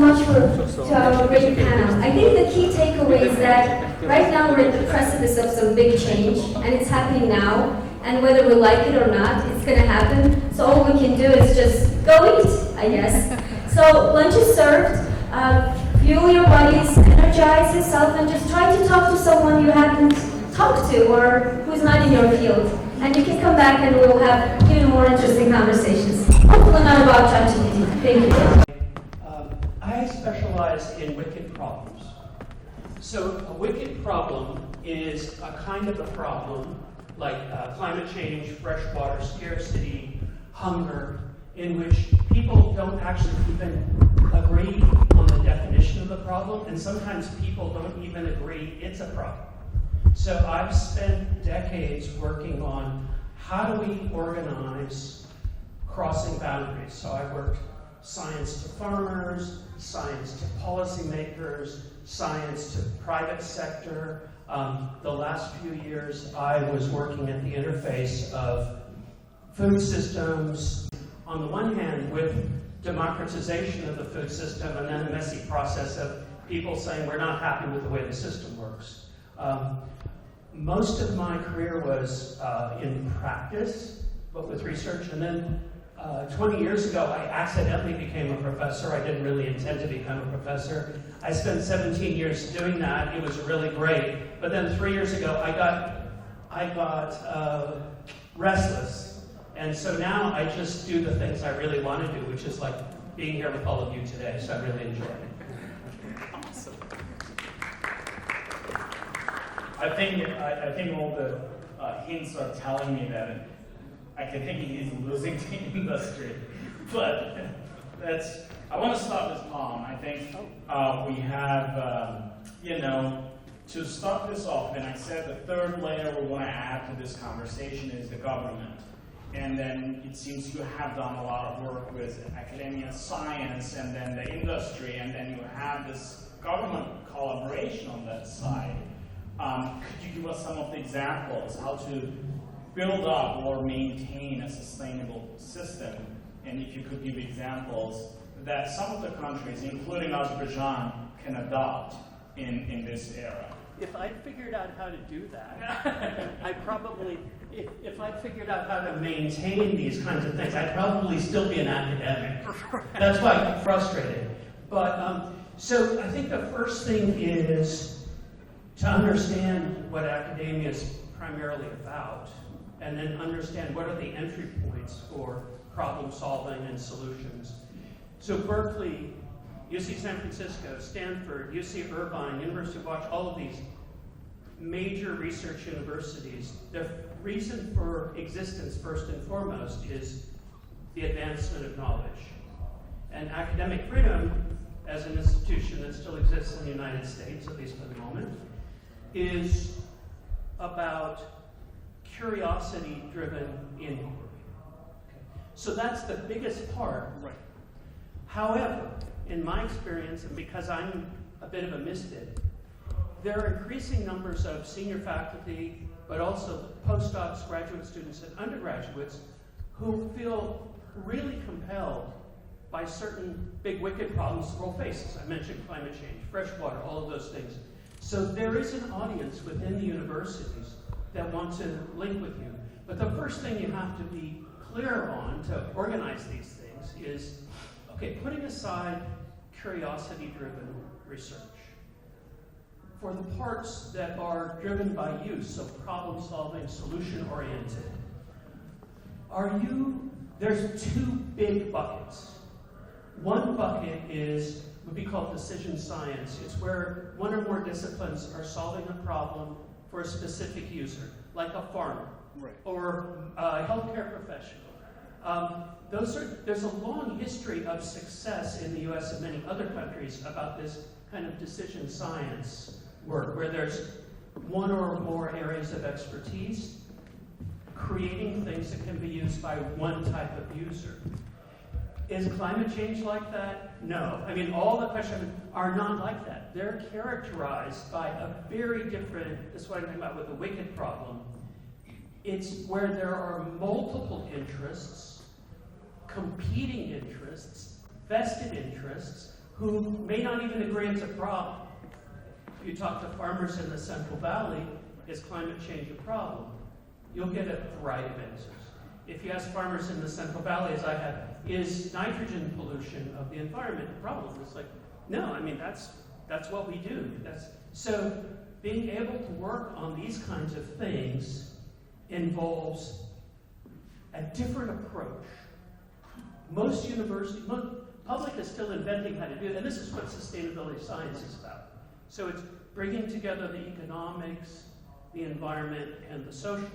much to our great panel. I think the key takeaway is that right now we're at the precipice of some big change, and it's happening now. And whether we like it or not, it's going to happen. So all we can do is just go eat, I guess. So lunch is served. Fuel your bodies, energize yourself, and just try to talk to someone you haven't talked to or who's not in your field. And you can come back and we'll have even more interesting conversations. Hopefully not about ChatGPT. Thank you. I specialize in wicked problems. So a wicked problem is a kind of a problem like climate change, freshwater scarcity, hunger, in which people don't actually even agree on the definition of the problem, and sometimes people don't even agree it's a problem. So I've spent decades working on how do we organize crossing boundaries. So I worked science to farmers, science to policymakers, science to private sector. The last few years I was working at the interface of food systems, on the one hand with democratization of the food system, and then a messy process of people saying we're not happy with the way the system works. Most of my career was in practice, but with research, and then 20 years ago I accidentally became a professor. I didn't really intend to become a professor. I spent 17 years doing that. It was really great. But then 3 years ago I got restless. And so now I just do the things I really want to do, which is like being here with all of you today. So I really enjoy it. Awesome. I think all the hints are telling me that I can think he's losing the industry. But I want to start with Tom. I think we have, to start this off, and I said the third layer we want to add to this conversation is the government. And then it seems you have done a lot of work with academia, science, and then the industry, and then you have this government collaboration on that side. Could you give us some of the examples how to build up or maintain a sustainable system? And if you could give examples that some of the countries, including Azerbaijan, can adopt in this era. If I figured out how to do that, I probably, if I figured out how to maintain these kinds of things, I'd probably still be an academic. That's why I'm frustrated. But, so I think the first thing is to understand what academia is primarily about, and then understand what are the entry points for problem solving and solutions. So Berkeley, UC San Francisco, Stanford, UC Irvine, University of Washington, all of these major research universities, their reason for existence, first and foremost, is the advancement of knowledge. And academic freedom, as an institution that still exists in the United States, at least for the moment, is about curiosity-driven inquiry. Okay. So that's the biggest part. Right. However, in my experience, and because I'm a bit of a misfit, there are increasing numbers of senior faculty, but also postdocs, graduate students, and undergraduates who feel really compelled by certain big wicked problems the world faces. I mentioned climate change, fresh water, all of those things. So there is an audience within the universities that want to link with you. But the first thing you have to be clear on to organize these things is, okay, putting aside curiosity-driven research, for the parts that are driven by use, so problem-solving, solution-oriented, there's two big buckets. One bucket is what we call decision science. It's where one or more disciplines are solving a problem for a specific user, like a farmer, right, or a healthcare professional. There's a long history of success in the US and many other countries about this kind of decision science work, where there's one or more areas of expertise, creating things that can be used by one type of user. Is climate change like that? No. I mean, all the questions are not like that. They're characterized by a very different, this is what I'm talking about with the wicked problem. It's where there are multiple interests, competing interests, vested interests, who may not even agree it's a problem. If you talk to farmers in the Central Valley, is climate change a problem? You'll get a variety of answers. If you ask farmers in the Central Valley, as I have, is nitrogen pollution of the environment a problem? It's like, no, I mean, that's what we do. So being able to work on these kinds of things involves a different approach. Most universities, public is still inventing how to do it, and this is what sustainability science is about. So it's bringing together the economics, the environment, and the social.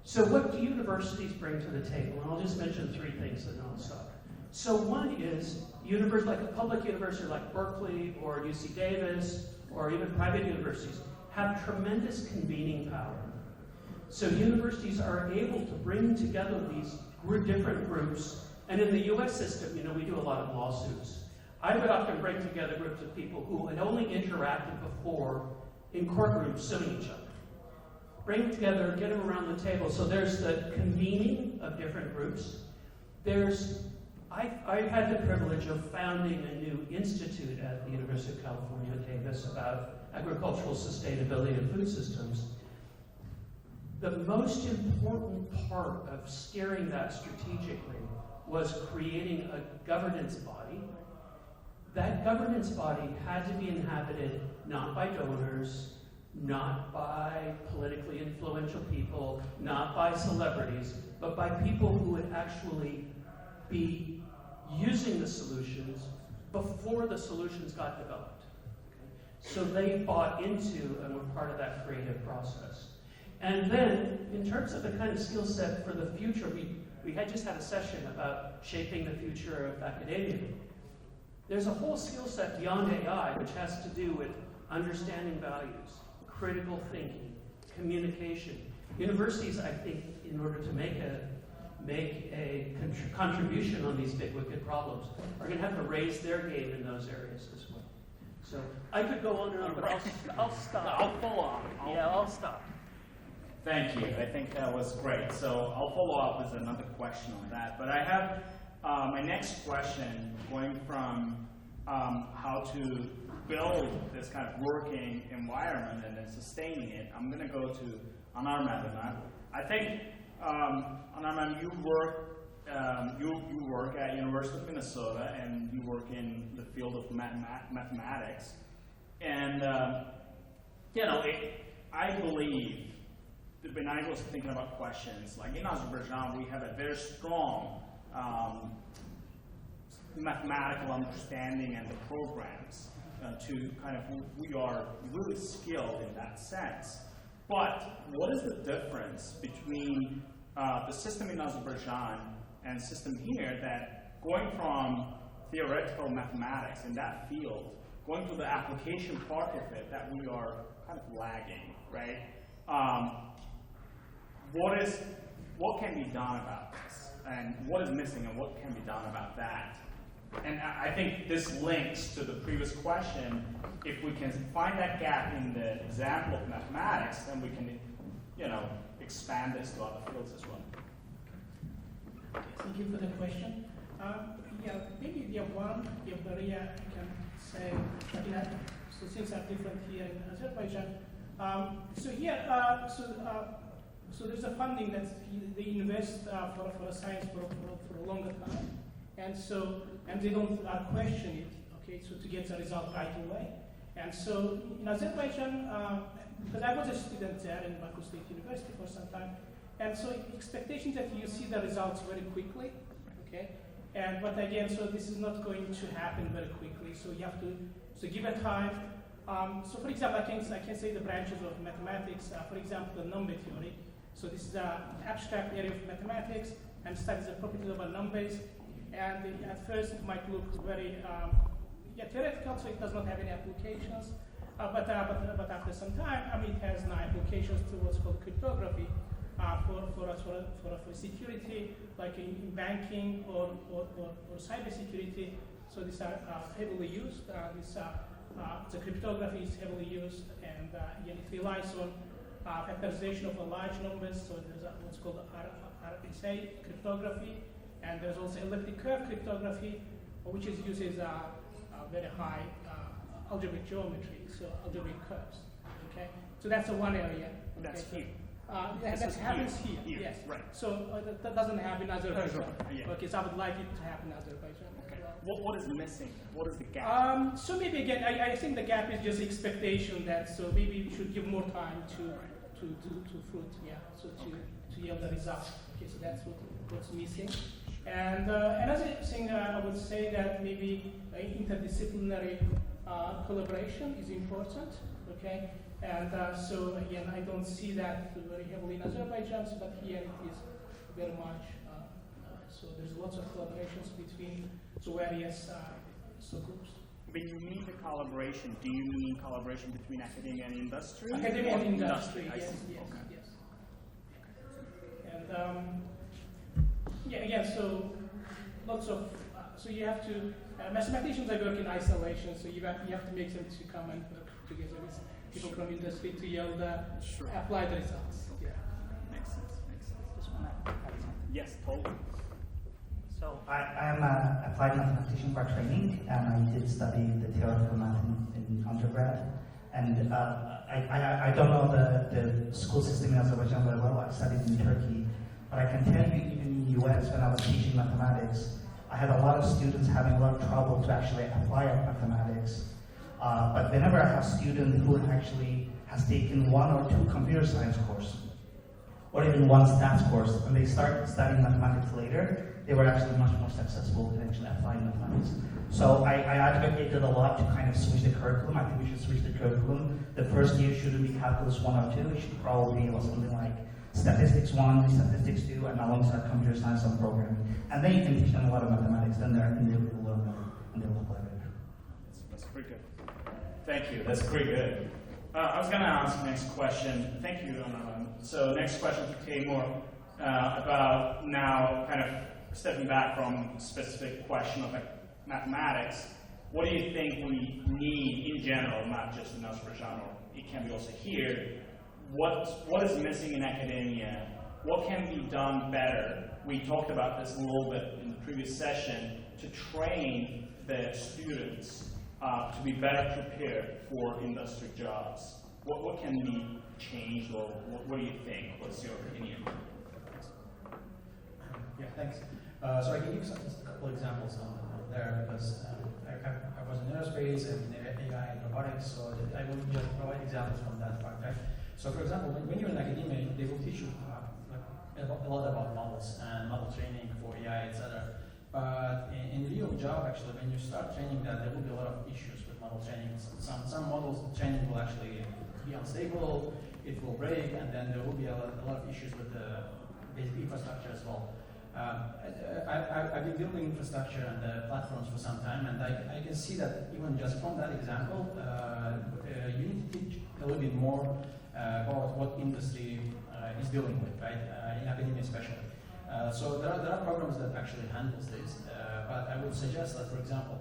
So what do universities bring to the table? And I'll just mention 3 things and then I'll stop. So one is, like a public university like Berkeley or UC Davis or even private universities have tremendous convening power. So universities are able to bring together these different groups. And in the US system, we do a lot of lawsuits. I would often bring together groups of people who had only interacted before in courtrooms suing each other. Bring them together, get them around the table. So there's the convening of different groups. I've had the privilege of founding a new institute at the University of California, Davis, about agricultural sustainability and food systems. The most important part of steering that strategically was creating a governance body. That governance body had to be inhabited not by donors, not by politically influential people, not by celebrities, but by people who would actually be using the solutions before the solutions got developed. Okay? So they bought into and were part of that creative process. And then, in terms of the kind of skill set for the future, we had just had a session about shaping the future of academia. There's a whole skill set beyond AI, which has to do with understanding values, critical thinking, communication. Universities, I think, in order to make a contribution on these big wicked problems, are going to have to raise their game in those areas as well. So I could go on and on, but I'll stop. I'll follow up. I'll stop. Thank you. I think that was great. So I'll follow up with another question on that. But I have my next question going from how to build this kind of working environment and then sustaining it. I'm going to go to Anar. I think, Anar, you work at University of Minnesota and you work in the field of mathematics. And, I believe when I was thinking about questions, like in Azerbaijan, we have a very strong mathematical understanding and the programs to kind of, we are really skilled in that sense. But what is the difference between the system in Azerbaijan and the system here, that going from theoretical mathematics in that field, going to the application part of it, that we are kind of lagging, right? What can be done about this? And what is missing and what can be done about that? And I think this links to the previous question. If we can find that gap in the example of mathematics, then we can, expand this to other fields as well. Thank you for the question. Maybe the one area I can say, so things are different here in Azerbaijan. So there's a funding that they invest for science for a longer time, and they don't question it. Okay, so to get the result right away. And so in Azerbaijan, because I was a student there in Baku State University for some time, and so expectation that you see the results very quickly. Okay, but again, so this is not going to happen very quickly. So you have to give it time. So for example, I can say the branches of mathematics. For example, the number theory. So this is an abstract area of mathematics and studies the properties of numbers. And at first it might look very theoretical, so it does not have any applications. But after some time, it has now applications to what's called cryptography for security, like in banking or cybersecurity. So these are heavily used. The cryptography is heavily used, and it relies on factorization of large numbers. So there's what's called RSA cryptography, and there's also elliptic curve cryptography, which uses very high algebraic geometry, so algebraic curves. Okay, so that's one area. That's okay? here. That happens here. Yes. Right. So that doesn't happen in Azerbaijan. Yeah. Okay, so I would like it to happen in Azerbaijan. Okay. As well. What is missing? What is the gap? So maybe again, I think the gap is just expectation that so maybe we should give more time to fruit, so to yield the result. Okay, so that's what's missing. And another thing I would say that maybe interdisciplinary collaboration is important. Okay, and so again, I don't see that very heavily in Azerbaijan, but here it is very much. So there's lots of collaborations between various subgroups. When you mean the collaboration, do you mean collaboration between academia and industry? Academia or and industry, I yes, see. yes, Okay. yes. And again, so lots of, so you have to, mathematicians are work in isolation, so you have to make them to come and work together with people from industry to yield applied results. Yeah. Makes sense. Just want to add something. Yes, Paul. So I am an applied mathematician by training, and I did study the theoretical math in undergrad. And I don't know the school system in Azerbaijan very well. I studied in Turkey, but I can tell you, even in the US, when I was teaching mathematics, I had a lot of students having a lot of trouble to actually apply mathematics. But whenever I have a student who actually has taken 1 or 2 computer science courses, or even 1 stats course, and they start studying mathematics later, they were actually much more successful in actually applying mathematics. So I advocated a lot to kind of switch the curriculum. I think we should switch the curriculum. The first year shouldn't be calculus 1 or 2. It should probably be something like statistics 1, statistics 2, and alongside computer science and programming. And then you can teach them a lot of mathematics. Then they're in the learn and they will apply later. That's pretty good. Thank you. That's pretty good. I was going to ask next question. Thank you, Anar. So next question to Teymur about now kind of stepping back from specific question of mathematics. What do you think we need in general, not just in Azerbaijan, or it can be also here? What is missing in academia? What can be done better? We talked about this a little bit in the previous session to train the students to be better prepared for industry jobs. What can be changed, or what do you think? What's your opinion? Yeah, thanks. So I can give a couple examples on there because I was in aerospace and AI and robotics, so I will just provide examples from that part. Right? So for example, when you're in academia, they will teach you a lot about models and model training for AI, etc. But in real job, actually, when you start training that, there will be a lot of issues with model training. Some models training will actually be unstable, it will break, and then there will be a lot of issues with the basic infrastructure as well. I've been building infrastructure and platforms for some time, and I can see that even just from that example, you need to teach a little bit more about what industry is dealing with, right? In academia especially. So there are programs that actually handles this, but I would suggest that, for example,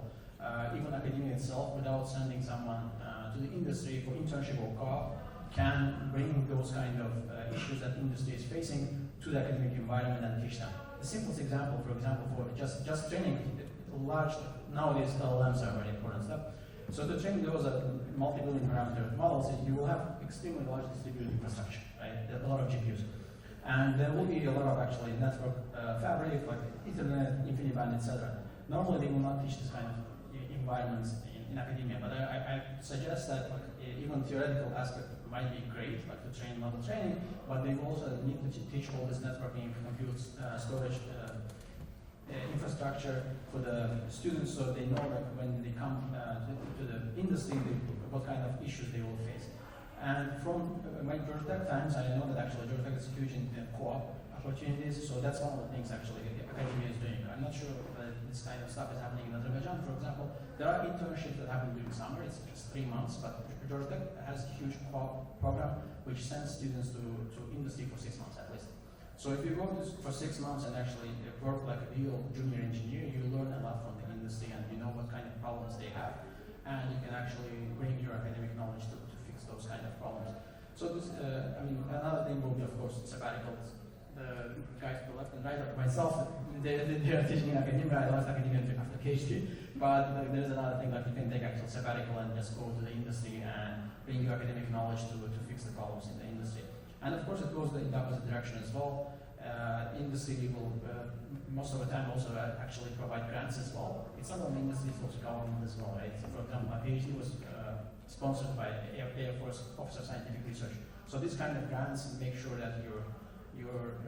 even academia itself, without sending someone to the industry for internship or co-op, can bring those kind of issues that industry is facing to the academic environment and teach them. The simplest example, for example, for just training large, nowadays LLMs are very important stuff. So to train those multi-billion parameter models, you will have extremely large distributed infrastructure, right? A lot of GPUs. And there will be a lot of actually network fabric, like Ethernet, InfiniBand, etc. Normally they will not teach this kind of environments in academia, but I suggest that even theoretical aspect might be great, like to train model training, but they will also need to teach all this networking, compute, storage, infrastructure for the students, so they know that when they come to the industry, what kind of issues they will face. And from my Georgia Tech times, I know that actually Georgia Tech is huge in co-op opportunities, so that's one of the things actually academia is doing. I'm not sure that this kind of stuff is happening in Azerbaijan, for example. There are internships that happen during summer, it's just 3 months, but Georgia Tech has a huge co-op program which sends students to industry for 6 months at least. So if you go for 6 months and actually work like a real junior engineer, you learn a lot from the industry and you know what kind of problems they have, and you can actually bring your academic knowledge to fix those kind of problems. So this, another thing will be, of course, sabbaticals. The guys to the left and right of myself, they are teaching in academia. I left academia after PhD. But there's another thing, like you can take actual sabbatical and just go to the industry and bring your academic knowledge to fix the problems in the industry. And of course, it goes in the opposite direction as well. Industry will most of the time also actually provide grants as well. It's not only industry, it's also government as well, right? So for example, my PhD was sponsored by Air Force Office of Scientific Research. So these kind of grants make sure that you're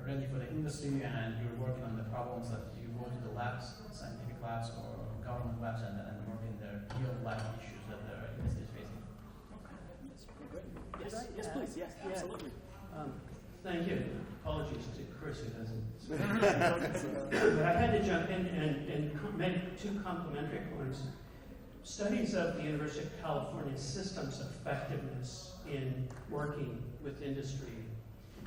ready for the industry and you're working on the problems that you go to the labs, scientific labs or government labs and work in the real life issues that the industry is facing. Yes, please. Yes, absolutely. Thank you. Apologies to Chris who doesn't speak. But I had to jump in and make two complementary points. Studies of the University of California system's effectiveness in working with industry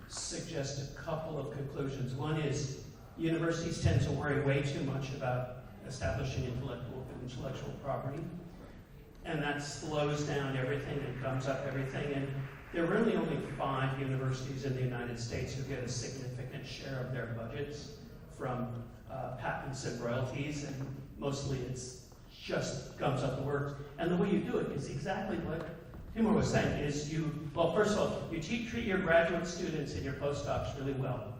suggest a couple of conclusions. One is universities tend to worry way too much about establishing intellectual property, and that slows down everything and gums up everything. And there are really only 5 universities in the United States who get a significant share of their budgets from patents and royalties, and mostly it's just gums up the works. And the way you do it is exactly what Teymur was saying, is well, first of all, you treat your graduate students and your postdocs really well,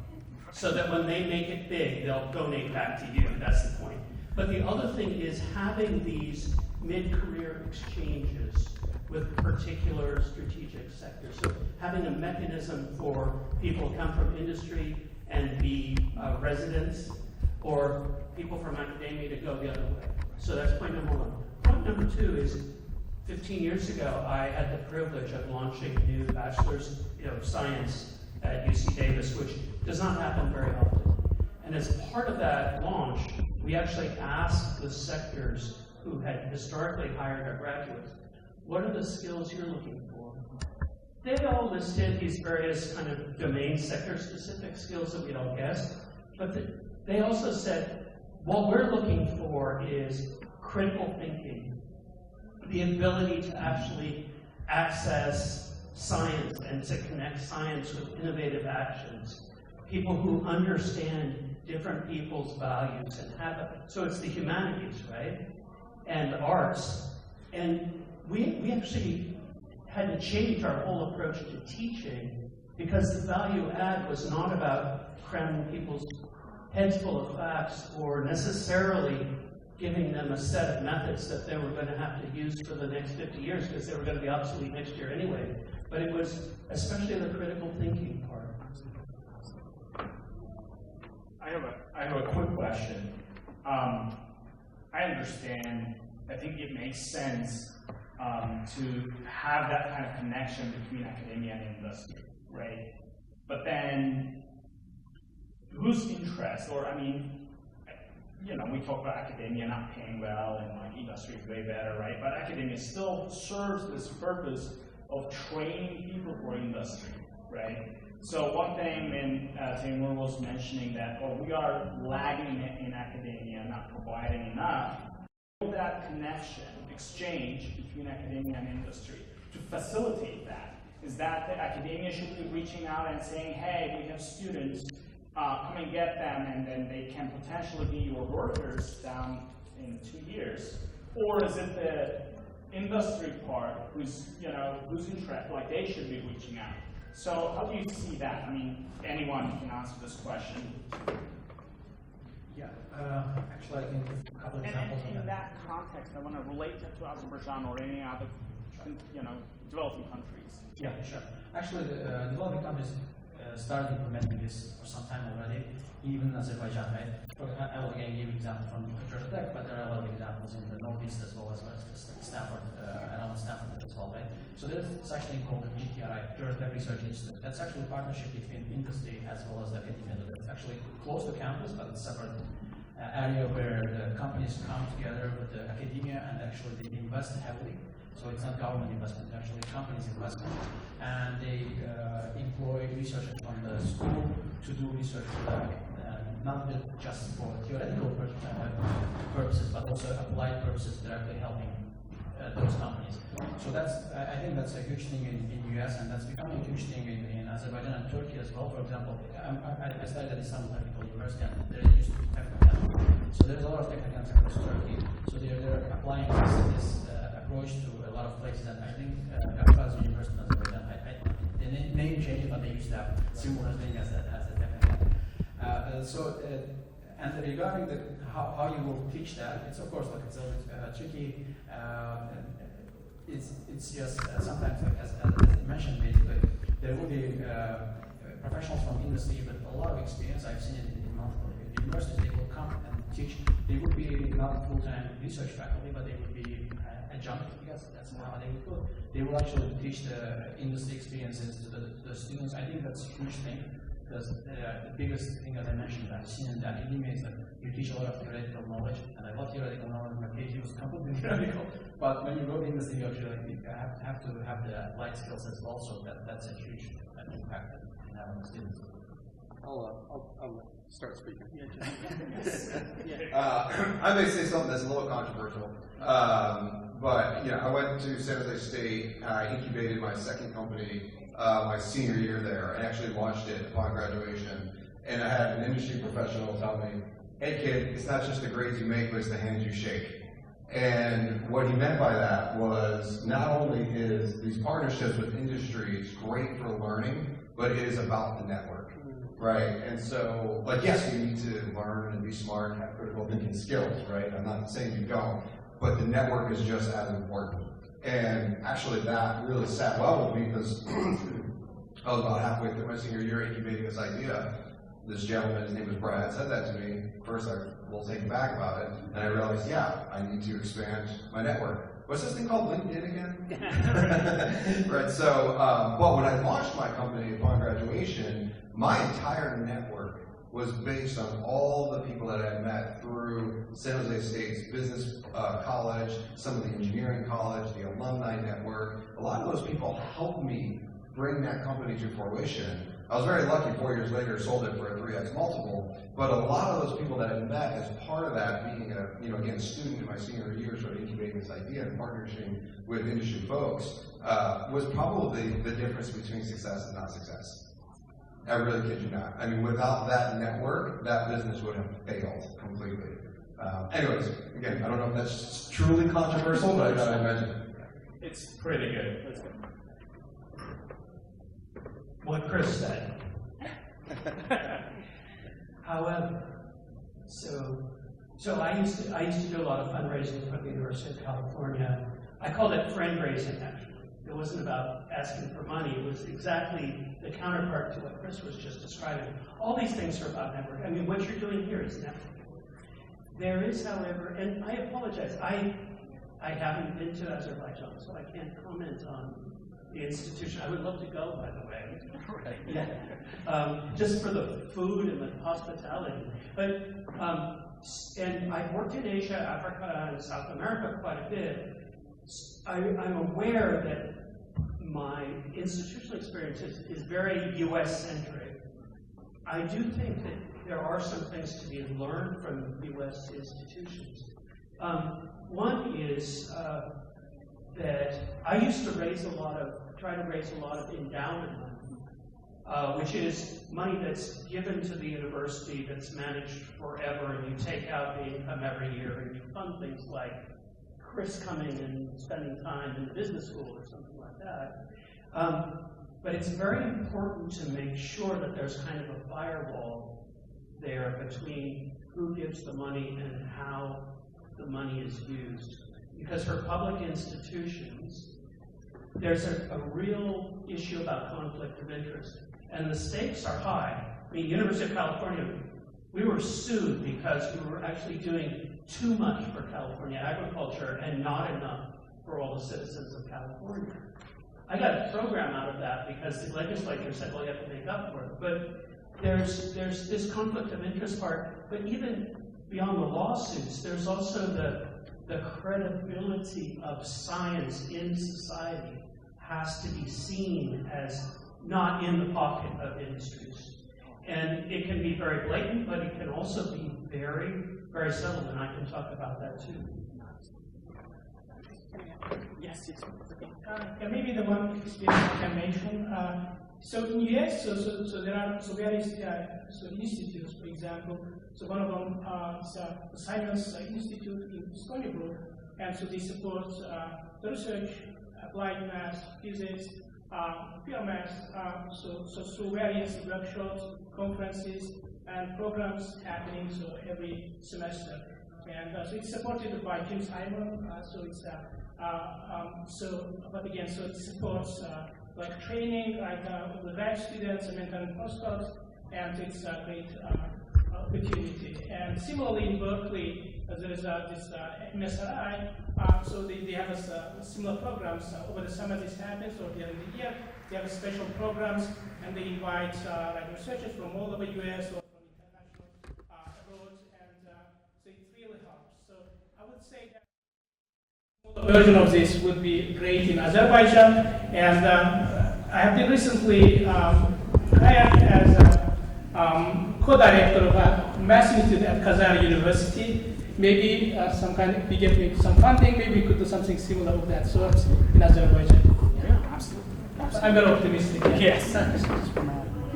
so that when they make it big, they'll donate back to you. That's the point. But the other thing is having these mid-career exchanges with particular strategic sectors. So having a mechanism for people to come from industry and be residents, or people from academia to go the other way. So that's point number one. Point number two is 15 years ago, I had the privilege of launching a new bachelor's of science at UC Davis, which does not happen very often. And as part of that launch, we actually asked the sectors who had historically hired our graduates, what are the skills you're looking for? They all listed these various kind of domain sector-specific skills that we'd all guessed, but they also said, what we're looking for is critical thinking, the ability to actually access science and to connect science with innovative actions, people who understand different people's values and have it. So it's the humanities, right? And arts. And we actually had to change our whole approach to teaching, because the value add was not about cramming people's heads full of facts or necessarily giving them a set of methods that they were going to have to use for the next 50 years because they were going to be obsolete next year anyway. But it was especially the critical thinking part. I have a quick question. I understand, I think it makes sense to have that kind of connection between academia and industry, right? But then, whose interest, or I mean, you know, we talk about academia not paying well and like industry is way better, right? But academia still serves this purpose of training people for industry, right? So one thing when Teymur was mentioning that, we are lagging in academia, not providing enough, that connection, exchange between academia and industry to facilitate that is that the academia should be reaching out and saying, hey, we have students, come and get them, and then they can potentially be your workers down in 2 years. Or is it the industry part who's interest, like they should be reaching out? So how do you see that? I mean, anyone can answer this question. Yeah, actually I can give a couple of examples. And in that context, I want to relate that to Azerbaijan or any other, developing countries. Yeah, sure. Actually, the developing countries started implementing this for some time already, even Azerbaijan, right? I will again give examples from Georgia Tech, but there are a lot of examples in the Northeast as well as Stanford, around Stanford as well, right? So there's actually called the GTRI, Georgia Tech Research Institute. That's actually a partnership between industry as well as the academia. It's actually close to campus, but it's a separate area where the companies come together with the academia and actually they invest heavily. So it's not government investment, it's actually companies' investment. And they employ researchers from the school to do research, not just for theoretical purposes, but also applied purposes directly helping those companies. So I think that's a huge thing in US, and that's becoming a huge thing in Azerbaijan and Turkey as well. For example, I studied at Istanbul Technical University, and there used to be technical. So there's a lot of technical across Turkey. So they're applying this approach to a lot of places, and I think Kafkas University in Azerbaijan, the name changed, but they used to have similar thing as a technical. And regarding how you will teach that, it's of course like it's a bit tricky. It's just sometimes, like, as mentioned, basically there will be professionals from industry with a lot of experience. I've seen it in multiple universities. They will come and teach. They would be not full-time research faculty, but they would be adjunct, because that's how they would go. They will actually teach the industry experiences to the students. I think that's a huge thing, because the biggest thing, as I mentioned, I've seen in the academia is that you teach a lot of theoretical knowledge, and I love theoretical knowledge. My PhD was completely theoretical, but when you go to industry, you actually have to have the applied skills as well. So that's a huge impact in having the students. I'll start speaking. I may say something that's a little controversial, but I went to San Jose State. I incubated my second company my senior year there, and actually launched it upon graduation. And I had an industry professional tell me, "Hey kid, it's not just the grades you make, but it's the hands you shake." And what he meant by that was, not only is these partnerships with industries great for learning, but it is about the network, right? And so, like, yes, you need to learn and be smart, have critical thinking skills, right? I'm not saying you don't, but the network is just as important. And actually that really sat well with me, because I was about halfway through my senior year incubating this idea. This gentleman, his name was Brad, said that to me. First, I was a little taken back about it, and I realized, yeah, I need to expand my network. What's this thing called, LinkedIn again? Right, so, but when I launched my company upon graduation, my entire network was based on all the people that I had met through San Jose State's business college, some of the engineering college, the alumni network. A lot of those people helped me bring that company to fruition. I was very lucky, 4 years later, sold it for a 3x multiple, but a lot of those people that I met as part of that, being a student in my senior year, sort of incubating this idea and partnering with industry folks, was probably the difference between success and not success. I really kid you not. I mean, without that network, that business would have failed completely. Anyways, again, I don't know if that's truly controversial, but I thought I'd mention it. It's pretty good. Let's go. What Chris said. However, so I used to do a lot of fundraising for the University of California. I called it friend raising, actually. It wasn't about asking for money. It was exactly the counterpart to what Chris was just describing. All these things are about network. I mean, what you're doing here is network. There is, however, and I apologize, I haven't been to Azerbaijan, so I can't comment on the institution. I would love to go, by the way. Right. Yeah. Just for the food and the hospitality. But and I've worked in Asia, Africa, and South America quite a bit. I'm aware that my institutional experience is very US-centric. I do think that there are some things to be learned from US institutions. One is that I used to try to raise a lot of endowment money, which is money that's given to the university that's managed forever, and you take out the income every year and you fund things like Chris coming and spending time in the business school or something like that. But it's very important to make sure that there's kind of a firewall there between who gives the money and how the money is used. Because for public institutions, there's a real issue about conflict of interest. And the stakes are high. I mean, University of California, we were sued because we were actually doing too much for California agriculture and not enough for all the citizens of California. I got a program out of that because the legislature said, well, you have to make up for it. But there's this conflict of interest part, but even beyond the lawsuits, there's also the credibility of science in society has to be seen as not in the pocket of industries. And it can be very blatant, but it can also be very, very subtle, and I can talk about that too. Yes, yes. Maybe the one experience I can mention. So in US, so there are various institutes, for example. So one of them is the Science Institute in Stony Brook, and so they support the research, applied math, physics, pure math. So through various workshops, conferences, and programs happening every semester. And so it's supported by Jim Simon. So it's but again, so it supports like training, like the grad students and mentoring postdocs, and it's a great opportunity. And similarly in Berkeley, there is this MSRI. So they have similar programs over the summer. This happens, or during the year, they have special programs, and they invite like researchers from all over US or from international abroad, and so it really helps. So I would say that a version of this would be great in Azerbaijan, and I have been recently hired as a co-director of a math institute at Kazan University. Maybe some kind of, we get some funding, maybe we could do something similar of that sort in Azerbaijan. Yeah, absolutely. I'm very optimistic. Yes.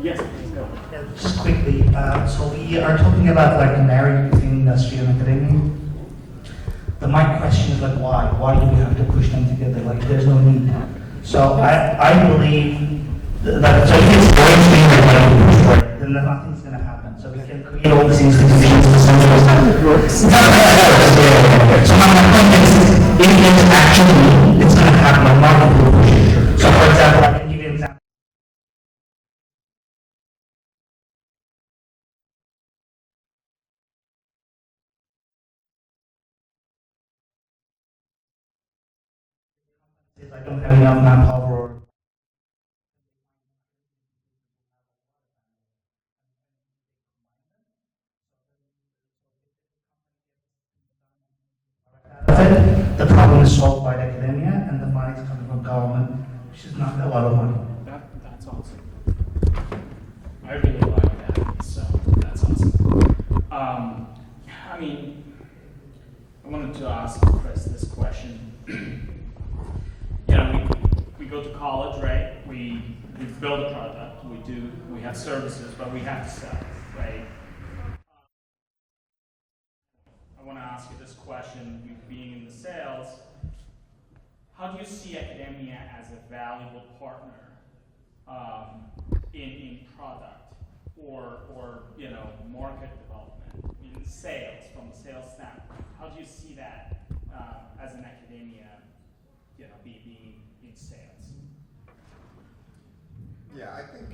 Yes, please go. Yeah, just quickly, so we are talking about like the marriage between industry and academia. My question is like, why? Why do we have to push them together? Like, there's no need. So I believe that so if it's going to be like push for it, then nothing's going to happen. So we can create all these institutions to some of those. So my point is, if there's actually, it's going to happen. I'm not going to push it. So for example, I can give you an example. I don't have enough manpower. The problem is solved by the academia, and the money is coming from government, which is not a lot of money. That's awesome. I really like that. So that's awesome. I mean, I wanted to ask Chris this question. We go to college, right? We build a product. We have services, but we have to sell, right? I want to ask you this question, you being in the sales, how do you see academia as a valuable partner in product or market development, in sales, from the sales standpoint? How do you see that as an academia, being in sales? Yeah, I think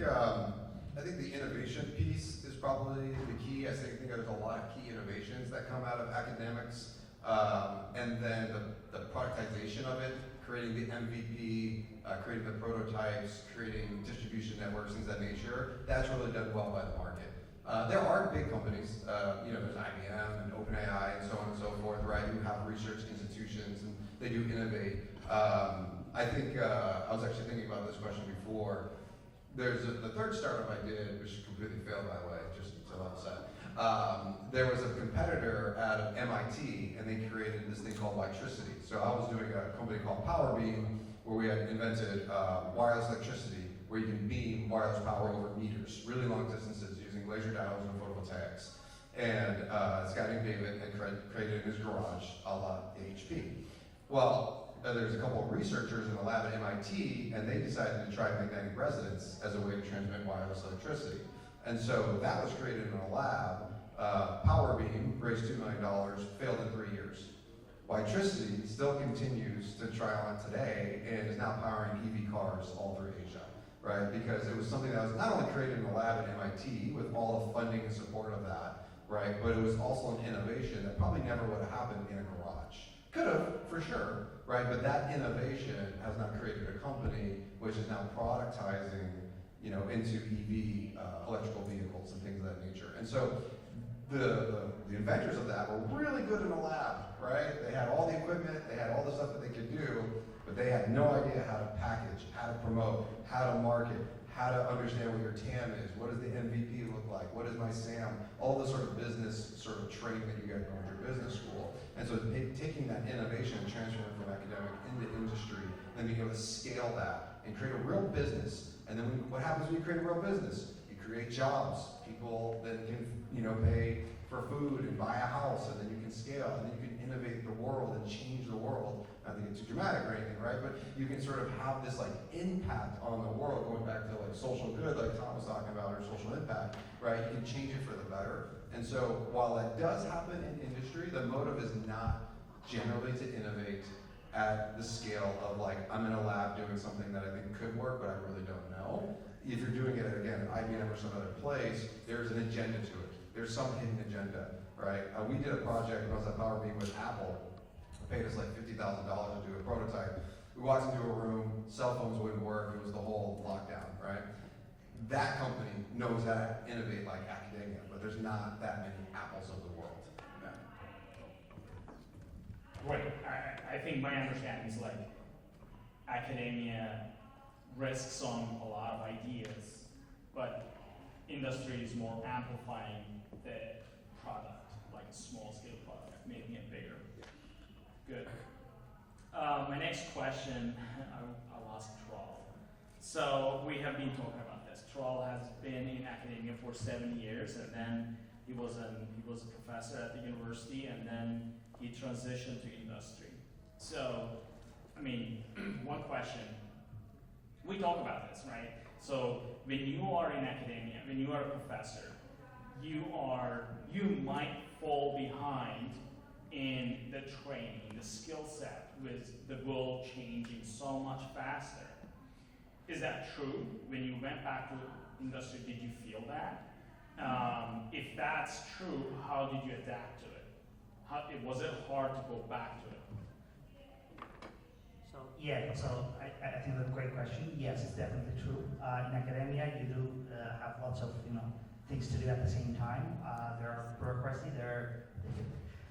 the innovation piece is probably the key. I think there's a lot of key innovations that come out of academics, and then the productization of it, creating the MVP, creating the prototypes, creating distribution networks, things of that nature. That's really done well by the market. There are big companies, there's IBM and OpenAI and so on and so forth, right, who have research institutions and they do innovate. I think I was actually thinking about this question before. There's the third startup I did, which completely failed, by the way, just so I'm upset. There was a competitor out of MIT, and they created this thing called electricity. So I was doing a company called PowerBeam, where we had invented wireless electricity, where you can beam wireless power over meters, really long distances, using laser diodes and photovoltaics. And this guy named David had created in his garage a la HP. Well, there's a couple of researchers in the lab at MIT, and they decided to try magnetic resonance as a way to transmit wireless electricity. And so that was created in a lab. PowerBeam raised $2 million, failed in 3 years. Electricity still continues to try on today and is now powering EV cars all through Asia, right? Because it was something that was not only created in a lab at MIT with all the funding and support of that, right? But it was also an innovation that probably never would have happened in a garage. Could have, for sure, right? But that innovation has now created a company which is now productizing, into EV electrical vehicles and things of that nature. And so the inventors of that were really good in the lab, right? They had all the equipment, they had all the stuff that they could do, but they had no idea how to package, how to promote, how to market, how to understand what your TAM is, what does the MVP look like, what is my SAM, all the sort of business sort of training that you get going through business school. And so taking that innovation and transferring it from academic into industry, and being able to scale that and create a real business. And then what happens when you create a real business? You create jobs. People then can, you know, pay for food and buy a house, and then you can scale, and then you can innovate the world and change the world. Not to get too dramatic or anything, right? But you can sort of have this like impact on the world, going back to like social good, like Tom was talking about, or social impact, right? You can change it for the better. And so while that does happen in industry, the motive is not generally to innovate at the scale of like, I'm in a lab doing something that I think could work, but I really don't know. If you're doing it again at IBM or some other place, there's an agenda to it. There's some hidden agenda, right? We did a project when I was at PowerBeam with Apple. They paid us like $50,000 to do a prototype. We walked into a room, cell phones wouldn't work, it was the whole lockdown, right? That company knows how to innovate like academia, but there's not that many Apples of the world. Yeah. Right. I think my understanding is like academia risks on a lot of ideas, but industry is more amplifying the product, like a small scale product, making it bigger. Good. My next question, I'll ask Tural. So we have been talking about this. Tural has been in academia for 7 years, and then he was a professor at the university, and then he transitioned to industry. So, I mean, one question. We talk about this, right? So when you are in academia, when you are a professor, you might fall behind in the training, the skill set, with the world changing so much faster. Is that true? When you went back to industry, did you feel that? If that's true, how did you adapt to it? Was it hard to go back to it? So I think that's a great question. Yes, it's definitely true. In academia, you do have lots of things to do at the same time. There are bureaucracy, there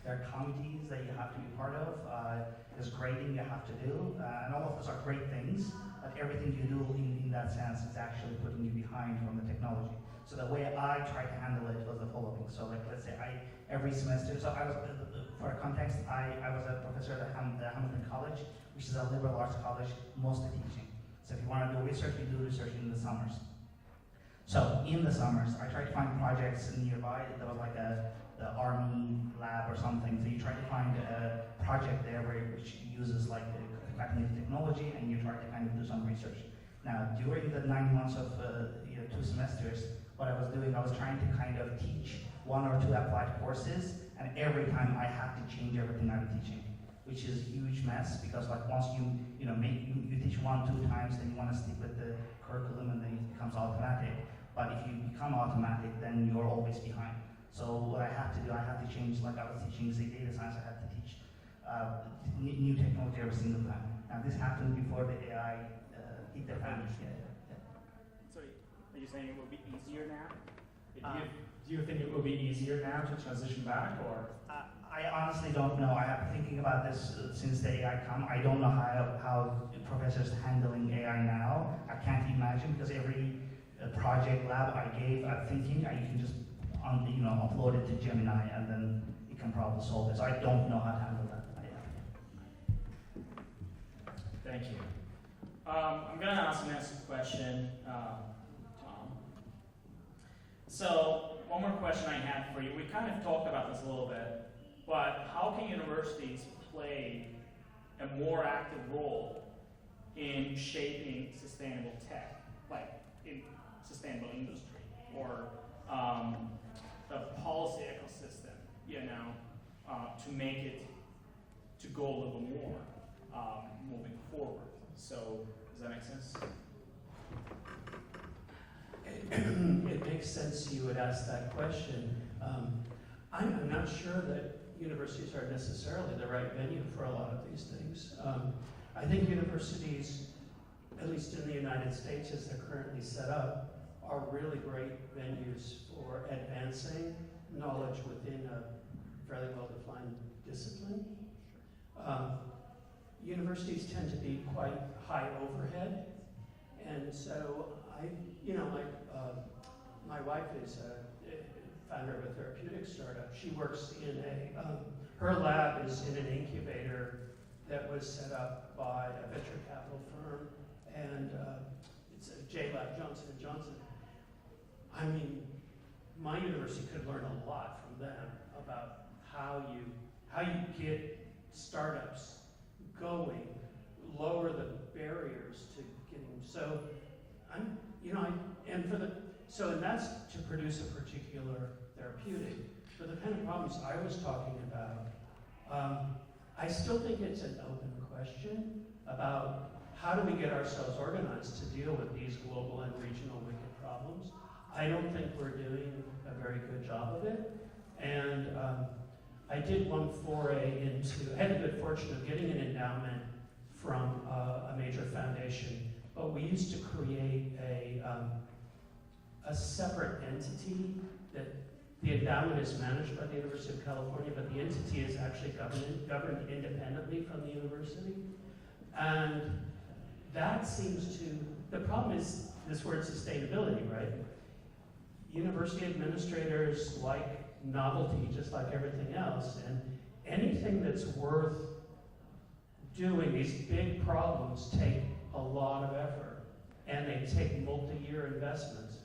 are committees that you have to be part of. There's grading you have to do, and all of those are great things. But everything you do in that sense is actually putting you behind from the technology. So the way I tried to handle it was the following. So like, let's say every semester, so I was, for context, I was a professor at the Hamilton College, which is a liberal arts college, mostly teaching. So if you want to do research, you do research in the summers. So in the summers, I tried to find projects nearby. There was like the army lab or something. So you try to find a project there which uses like the cutting-edge technology, and you try to kind of do some research. Now, during the 9 months of 2 semesters, what I was doing, I was trying to kind of teach 1 or 2 applied courses, and every time I had to change everything I'm teaching, which is a huge mess, because like once you teach 1-2 times, then you want to stick with the curriculum, and then it becomes automatic. But if you become automatic, then you're always behind. So what I had to do, I had to change, like I was teaching say data science, I had to teach new technology every single time. Now this happened before the AI hit the fan. So are you saying it will be easier now? Do you think it will be easier now to transition back, or? I honestly don't know. I have been thinking about this since the AI come. I don't know how professors are handling AI now. I can't imagine, because every project lab I gave, I'm thinking you can just upload it to Gemini, and then it can probably solve it. So I don't know how to handle that. Thank you. I'm going to ask the next question, Tom. So one more question I had for you. We kind of talked about this a little bit, but how can universities play a more active role in shaping sustainable tech, like in sustainable industry, or the policy ecosystem, to make it to go a little more moving forward? So does that make sense? It makes sense you would ask that question. I'm not sure that universities are necessarily the right venue for a lot of these things. I think universities, at least in the United States as they're currently set up, are really great venues for advancing knowledge within a fairly well-defined discipline. Universities tend to be quite high overhead, and so my wife is a founder of a therapeutic startup. She works in her lab is in an incubator that was set up by a venture capital firm, and it's a J-Lab, Johnson & Johnson. I mean, my university could learn a lot from them about how you get startups going, lower the barriers to getting. So and that's to produce a particular therapeutic. For the kind of problems I was talking about, I still think it's an open question about how do we get ourselves organized to deal with these global and regional wicked problems. I don't think we're doing a very good job of it. And I did one foray into, I had the good fortune of getting an endowment from a major foundation, but we used to create a separate entity that the endowment is managed by the University of California, but the entity is actually governed independently from the university. And that seems to, the problem is this word sustainability, right? University administrators like novelty just like everything else, and anything that's worth doing, these big problems take a lot of effort, and they take multi-year investments.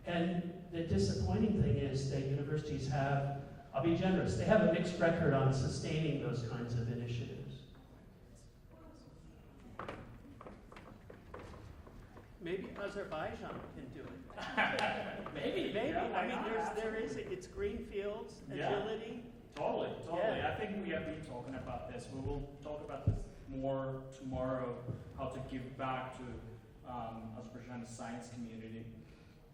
And the disappointing thing is that universities have, I'll be generous, they have a mixed record on sustaining those kinds of initiatives. Maybe Azerbaijan can do it. Maybe. Yeah, I mean, it's green fields, agility. Totally. Yeah. I think we have been talking about this. We will talk about this more tomorrow, how to give back to Azerbaijan's science community.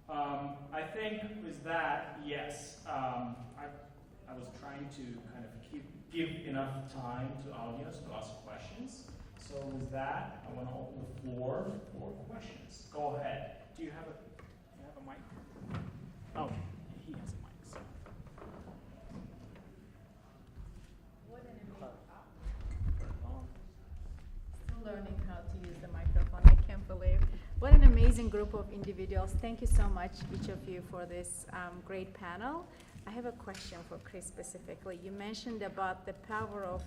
I think with that, yes, I was trying to kind of give enough time to audience to ask questions. So with that, I want to open the floor for questions. Go ahead. Do you have a mic? Oh, he has a mic. So. What an Still learning how to use the microphone. I can't believe. What an amazing group of individuals. Thank you so much, each of you, for this great panel. I have a question for Chris specifically. You mentioned about the power of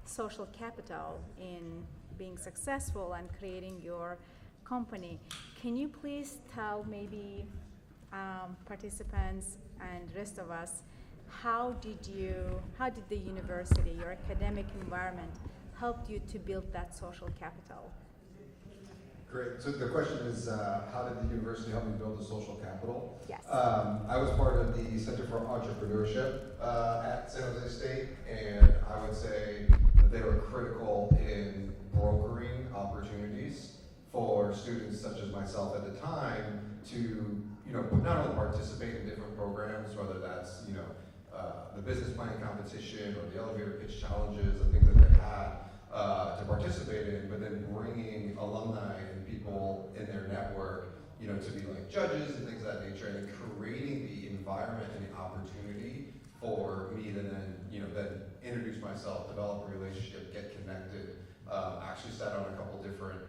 social capital in being successful and creating your company. Can you please tell maybe participants and rest of us, how did the university, your academic environment, help you to build that social capital? Great. So the question is, how did the university help me build the social capital? Yes. I was part of the Center for Entrepreneurship at San Jose State, and I would say that they were critical in brokering opportunities for students such as myself at the time to, not only participate in different programs, whether that's, the business planning competition or the elevator pitch challenges, the things that they had to participate in, but then bringing alumni and people in their network, to be like judges and things of that nature, and creating the environment and the opportunity for me to then, then introduce myself, develop a relationship, get connected. Actually sat on a couple different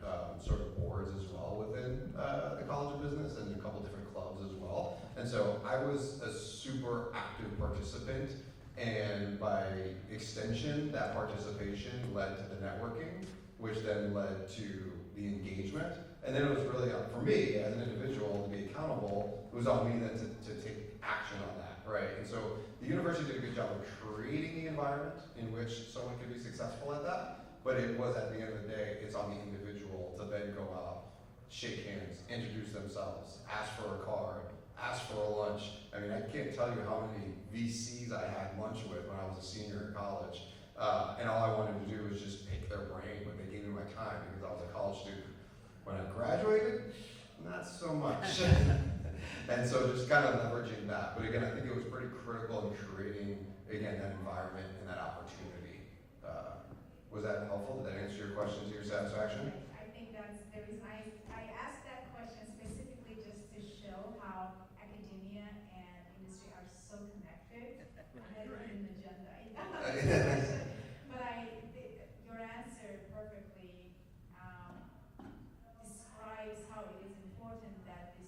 sort of boards as well within the College of Business and a couple different clubs as well. And so I was a super active participant, and by extension, that participation led to the networking, which then led to the engagement. And then it was really up for me as an individual to be accountable. It was on me then to take action on that, right? And so the university did a good job of creating the environment in which someone could be successful at that. But it was, at the end of the day, it's on the individual to then go out, shake hands, introduce themselves, ask for a card, ask for a lunch. I mean, I can't tell you how many VCs I had lunch with when I was a senior in college. And all I wanted to do was just pick their brain when they gave me my time because I was a college student. When I graduated, not so much. And so just kind of leveraging that. But again, I think it was pretty critical in creating, again, that environment and that opportunity. Was that helpful? Did that answer your question to your satisfaction? I think that's the reason I asked that question specifically just to show how academia and industry are so connected. I didn't agenda. But your answer perfectly describes how it is important that the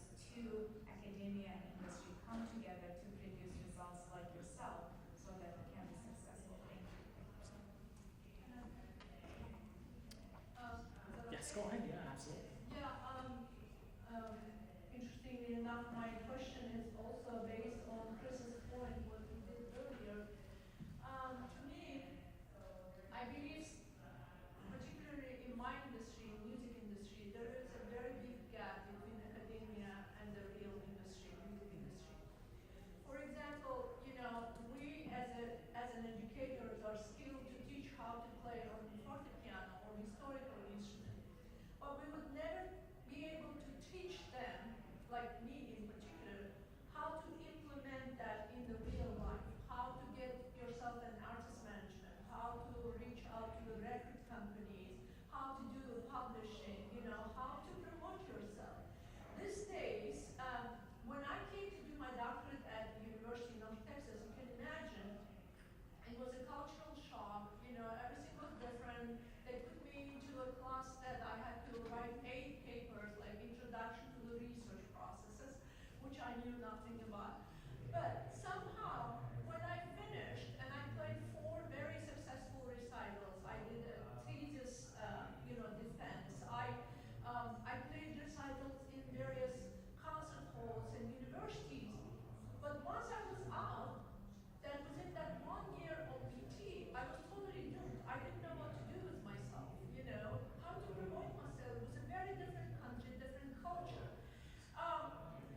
I knew nothing about. But somehow, when I finished, and I played 4 very successful recitals, I did a thesis, defense. I played recitals in various concert halls and universities. But once I was out, that within that 1 year of PT, I was totally doomed. I didn't know what to do with myself, how to promote myself. It was a very different country, different culture.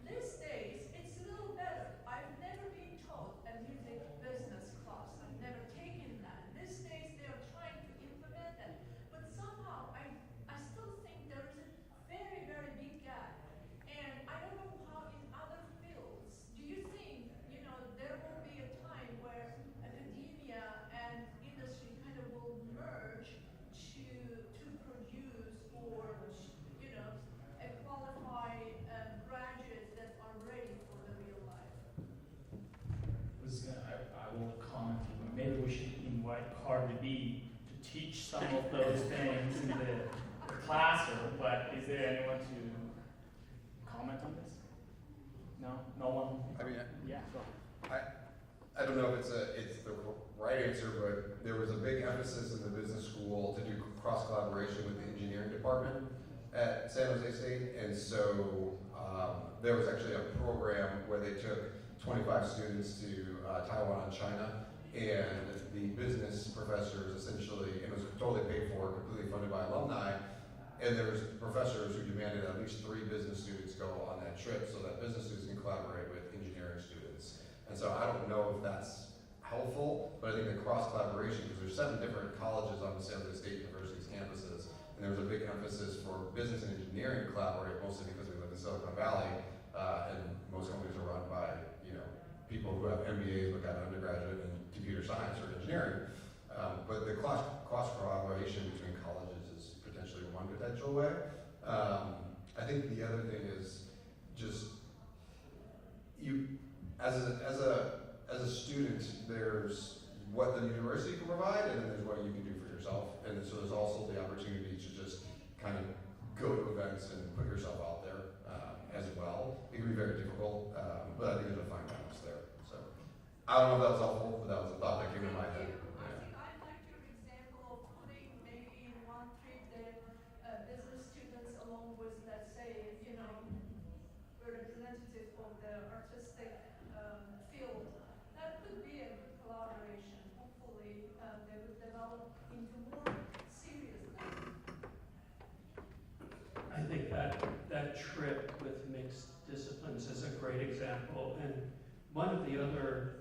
These days, it's a little better. I've never been taught a music business class. I've never taken that. These days, they are trying to implement that. But somehow, I still think there is a very, very big gap. And I don't know how in other fields, do you think, there will be a time where academia and industry kind of will merge to produce or, qualify graduates that are ready for the real life? I won't comment, but maybe we should invite Cardi B to teach some of those things in the classroom, but is there anyone to comment on this? No? No one? I mean, Yeah, go. I don't know if it's the right answer, but there was a big emphasis in the business school to do cross collaboration with the engineering department at San Jose State, and so there was actually a program where they took 25 students to Taiwan and China, and the business professors essentially, it was totally paid for, completely funded by alumni, and there was professors who demanded at least 3 business students go on that trip so that business students can collaborate with engineering students. And so I don't know if that's helpful, but I think the cross collaboration, because there's 7 different colleges on the San Jose State University's campuses, and there was a big emphasis for business and engineering to collaborate, mostly because we live in Silicon Valley, and most companies are run by people who have MBAs but got an undergraduate in computer science or engineering. But the cross collaboration between colleges is potentially one potential way. I think the other thing is just you, as a student, there's what the university can provide, and then there's what you can do for yourself. And so there's also the opportunity to just kind of go to events and put yourself out there as well. It can be very difficult, but I think there's a fine balance there. So I don't know if that was helpful, but that was a thought that came to my head. I liked your example of putting maybe in one trip the business students along with, let's say, a representative of the artistic field. That could be a good collaboration. Hopefully, they would develop into more serious things. I think that trip with mixed disciplines is a great example. And one of the other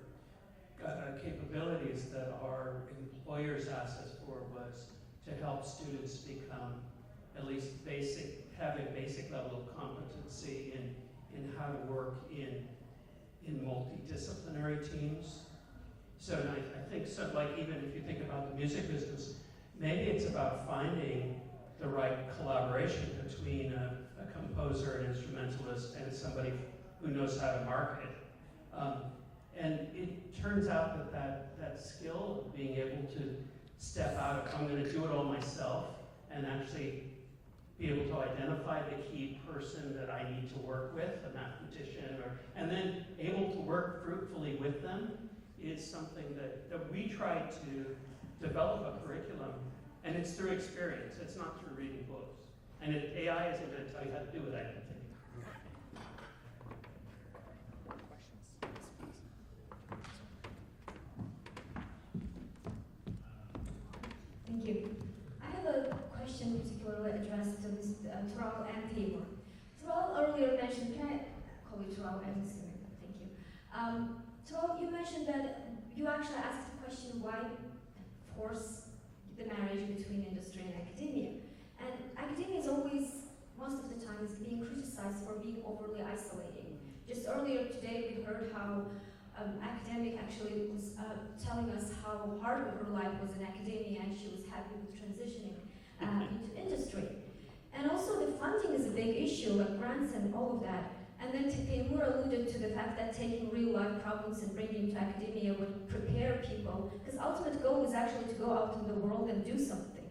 capabilities that our employers asked us for was to help students become at least have a basic level of competency in how to work in multidisciplinary teams. So I think even if you think about the music business, maybe it's about finding the right collaboration between a composer, an instrumentalist, and somebody who knows how to market. And it turns out that skill of being able to step out of, I'm going to do it all myself, and actually be able to identify the key person that I need to work with, a mathematician, and then able to work fruitfully with them, is something that we try to develop a curriculum, and it's through experience. It's not through reading books. And AI isn't going to tell you how to do it, I don't think. Thank you. I have a question particularly addressed to Mr. Tural and Teymur. Tural earlier mentioned, can I call you Tural? I'm assuming, thank you. Tural, you mentioned that you actually asked the question why force the marriage between industry and academia. And academia is always, most of the time, is being criticized for being overly isolating. Just earlier today, we heard how academic actually was telling us how hard her life was in academia, and she was happy with transitioning into industry. And also the funding is a big issue, like grants and all of that. And then Teymur alluded to the fact that taking real life problems and bringing them to academia would prepare people, because ultimate goal is actually to go out in the world and do something.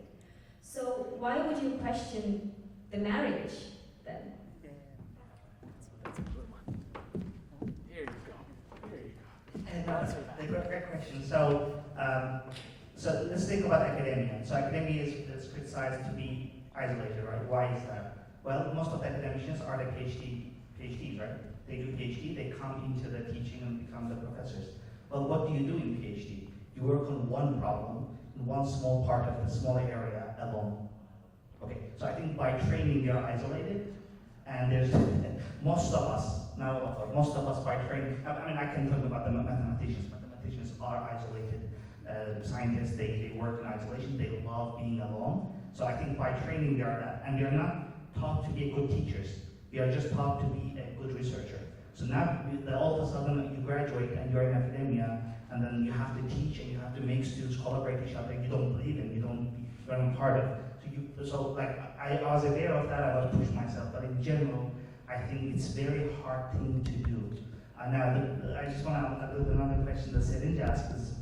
So why would you question the marriage then? That's a good one. Great question. So let's think about academia. So academia is criticized to be isolated, right? Why is that? Well, most of the academicians are the PhDs, right? They do PhD, they come into the teaching and become the professors. Well, what do you do in PhD? You work on one problem in one small part of the smaller area alone. Okay, so I think by training you're isolated, and there's most of us, not all of us, most of us by training, I mean I can talk about the mathematicians. Mathematicians are isolated. Scientists, they work in isolation, they love being alone. So I think by training they are that, and they're not taught to be good teachers. We are just taught to be a good researcher. So now all of a sudden you graduate and you're in academia, and then you have to teach and you have to make students collaborate with each other. You don't believe in, you're not part of. So like I was aware of that. I was pushing myself, but in general, I think it's a very hard thing to do. Now I just want to build another question that Selinja asked is,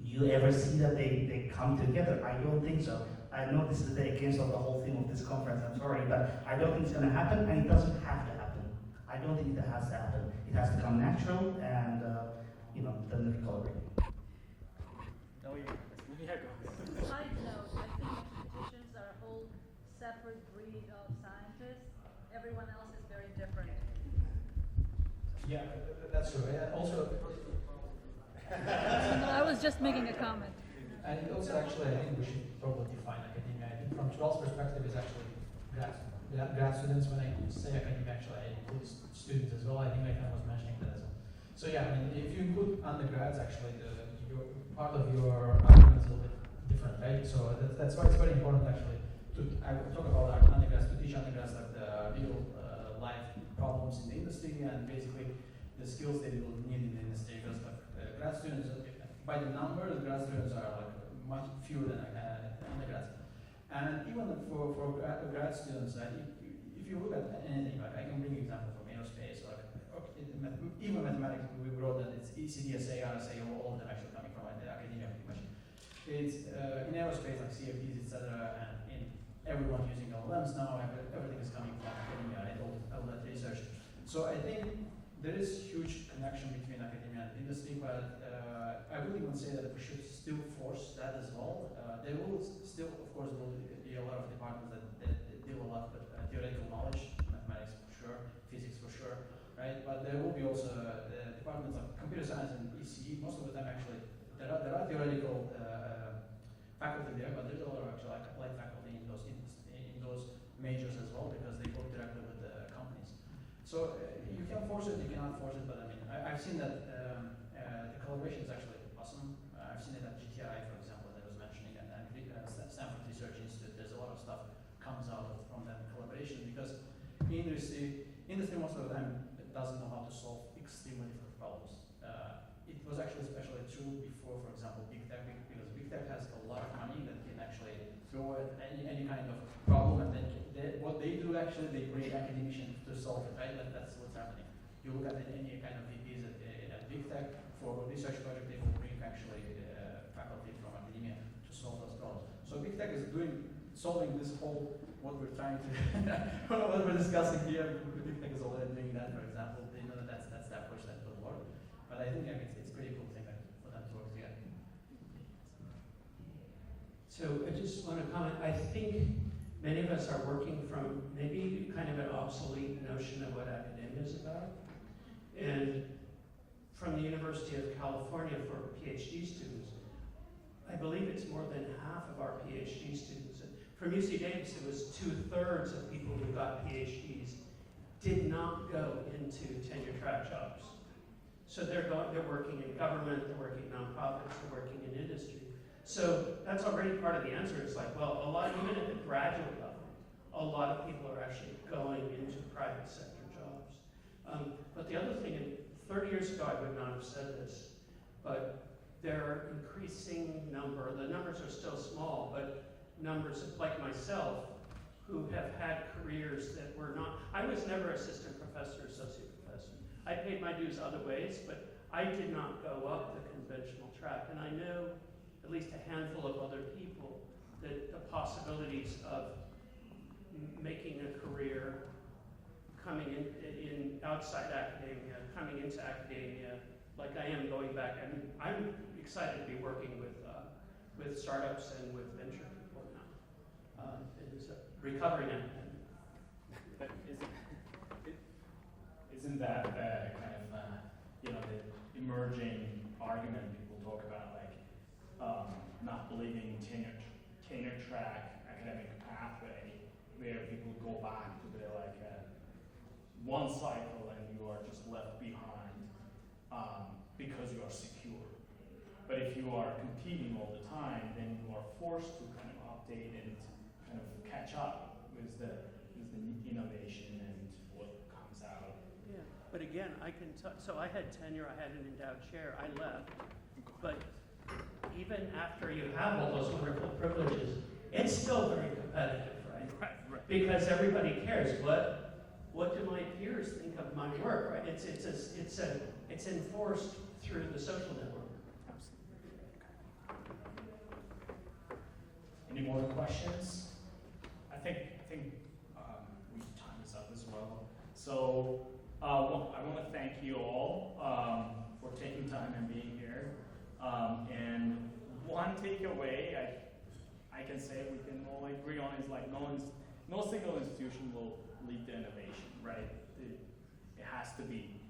do you ever see that they come together? I don't think so. I know this is against the whole theme of this conference, I'm sorry, but I don't think it's going to happen, and it doesn't have to happen. I don't think it has to happen. It has to come natural, and then we collaborate. Side note, I think mathematicians are a whole separate breed of scientists. Everyone else is very different. Yeah, that's true. Also, I was just making a comment. and it also actually, I think we should probably define academia. I think from Tural's perspective is actually grad students. When I say academia, actually I include students as well. I think Aykhan was mentioning that as well. So yeah, I mean, if you include undergrads, actually part of your argument is a little bit different, right? So that's why it's very important actually I will talk about our undergrads, to teach undergrads like the real life problems in the industry and basically the skills they will need in the industry. Because grad students, by the numbers, grad students are like much fewer than undergrads. And even for grad students, if you look at anything, like I can bring an example from aerospace, like even mathematics, we wrote that it's ECDSA, RSA, all of them actually coming from academia pretty much. It's in aerospace like CFDs, etc., and in everyone using LLMs now, everything is coming from academia, right? All that research. So I think there is huge connection between academia and industry, but I wouldn't even say that we should still force that as well. There will still, of course, will be a lot of departments that deal a lot with theoretical knowledge, mathematics for sure, physics for sure, right? But there will be also departments of computer science and ECE. Most of the time, actually, there are theoretical faculty there, but there's a lot of actually applied faculty in those majors as well, because they work directly with the companies. So you can force it, you cannot force it, but I mean, I've seen that the collaboration is actually awesome. I've seen it at GTI, for example, that I was mentioning, and Stanford Research Institute. There's a lot of stuff comes out from that collaboration, because industry most of the time doesn't know how to solve extremely difficult problems. It was actually especially true before, for example, big tech, because big tech has a lot of money that can actually throw at any kind of problem, and then what they do actually, they bring academicians to solve it, right? That's what's happening. You look at any kind of VPs at big tech, for research project, they will bring actually faculty from academia to solve those problems. So big tech is solving this whole, what we're trying to, what we're discussing here. Big tech is already doing that, for example. They know that that's the approach that will work. But I think it's a pretty cool thing for them to work together. So I just want to comment, I think many of us are working from maybe kind of an obsolete notion of what academia is about. And from the University of California for PhD students, I believe it's more than half of our PhD students. And from UC Davis, it was 2/3 of people who got PhDs did not go into tenure track jobs. So they're working in government, they're working in nonprofits, they're working in industry. So that's already part of the answer. It's like, well, even at the graduate level, a lot of people are actually going into private sector jobs. But the other thing, 30 years ago I would not have said this, but there are increasing number, the numbers are still small, but numbers of, like myself, who have had careers that were not, I was never assistant professor, associate professor. I paid my dues other ways, but I did not go up the conventional track. And I know at least a handful of other people that the possibilities of making a career, coming in outside academia, coming into academia, like I am going back. I mean, I'm excited to be working with startups and with venture people now. It's recovering and But isn't that kind of the emerging argument people talk about, like not believing tenure track academic pathway, where people go back to their one cycle and you are just left behind because you are secure. But if you are competing all the time, then you are forced to kind of update and kind of catch up with the innovation and what comes out. yeah. But again, I can tell. So I had tenure. I had an endowed chair. I left. But even after you have all those wonderful privileges, it's still very competitive, right? Right. Because everybody cares. What do my peers think of my work, right? It's enforced through the social network. Any more questions? I think time is up as well. So I want to thank you all for taking time and being here. And one takeaway I can say we can all agree on is like no single institution will lead to innovation, right? It has to be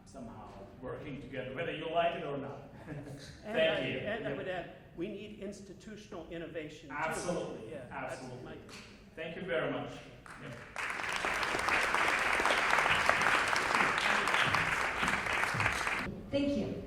somehow working together, whether you like it or not. Thank you. And I would add, we need institutional innovation too. Absolutely, Yeah, absolutely. that's my- Thank you very much. Thank you.